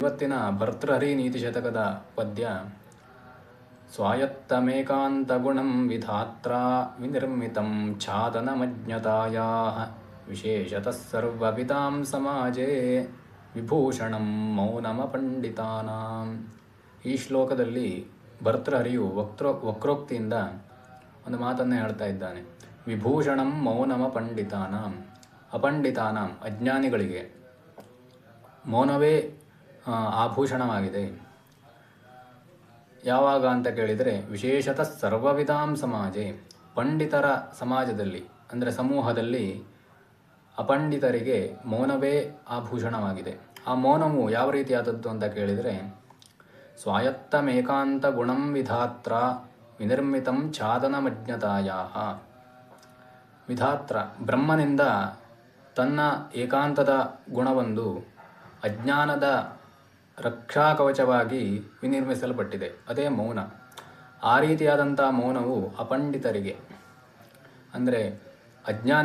ಇವತ್ತಿನ ಭರ್ತೃಹರಿ ನೀತಿ ಶತಕದ ಪದ್ಯ ಸ್ವಾಯತ್ತಮೇಕಾಂತಗುಣಂ ವಿಧಾತ್ರ ವಿನಿರ್ಮಿತಂ ಛಾದನಮಜ್ಞತಾಯಾ ವಿಶೇಷತಃ ಸರ್ವವಿದಾಂ ಸಮಾಜೇ ವಿಭೂಷಣಂ ಮೌನಮಪಂಡಿತಾನಾಂ. ಈ ಶ್ಲೋಕದಲ್ಲಿ ಭರ್ತೃಹರಿಯು ವಕ್ರೋಕ್ತಿಯಿಂದ ಒಂದು ಮಾತನ್ನು ಹೇಳ್ತಾ ಇದ್ದಾನೆ. ವಿಭೂಷಣಂ ಮೌನಮಪಂಡಿತಾನಾಂ, ಅಪಂಡಿತಾನಾಂ ಅಜ್ಞಾನಿಗಳಿಗೆ ಮೌನವೇ ಆಭೂಷಣವಾಗಿದೆ. ಯಾವಾಗ ಅಂತ ಕೇಳಿದರೆ, ವಿಶೇಷತಃ ಸರ್ವವಿಧಾಂ ಸಮಾಜೆ, ಪಂಡಿತರ ಸಮಾಜದಲ್ಲಿ ಅಂದರೆ ಸಮೂಹದಲ್ಲಿ ಅಪಂಡಿತರಿಗೆ ಮೌನವೇ ಆಭೂಷಣವಾಗಿದೆ. ಆ ಮೌನವು ಯಾವ ರೀತಿಯಾದದ್ದು ಅಂತ ಕೇಳಿದರೆ, ಸ್ವಾಯತ್ತಮೇಕಾಂತ ಗುಣಂ ವಿಧಾತ್ರ ವಿನಿರ್ಮಿತಂ ಛಾದನಮಜ್ಞತಾಯಾ. ವಿಧಾತ್ರ ಬ್ರಹ್ಮನಿಂದ ತನ್ನ ಏಕಾಂತದ ಗುಣವೊಂದು ಅಜ್ಞಾನದ ರಕ್ಷಾಕವಚವಾಗಿ ವಿನಿರ್ಮಿಸಲ್ಪಟ್ಟಿದೆ, ಅದೇ ಮೌನ. ಆ ರೀತಿಯಾದಂಥ ಮೌನವು ಅಪಂಡಿತರಿಗೆ ಅಂದರೆ ಅಜ್ಞಾನ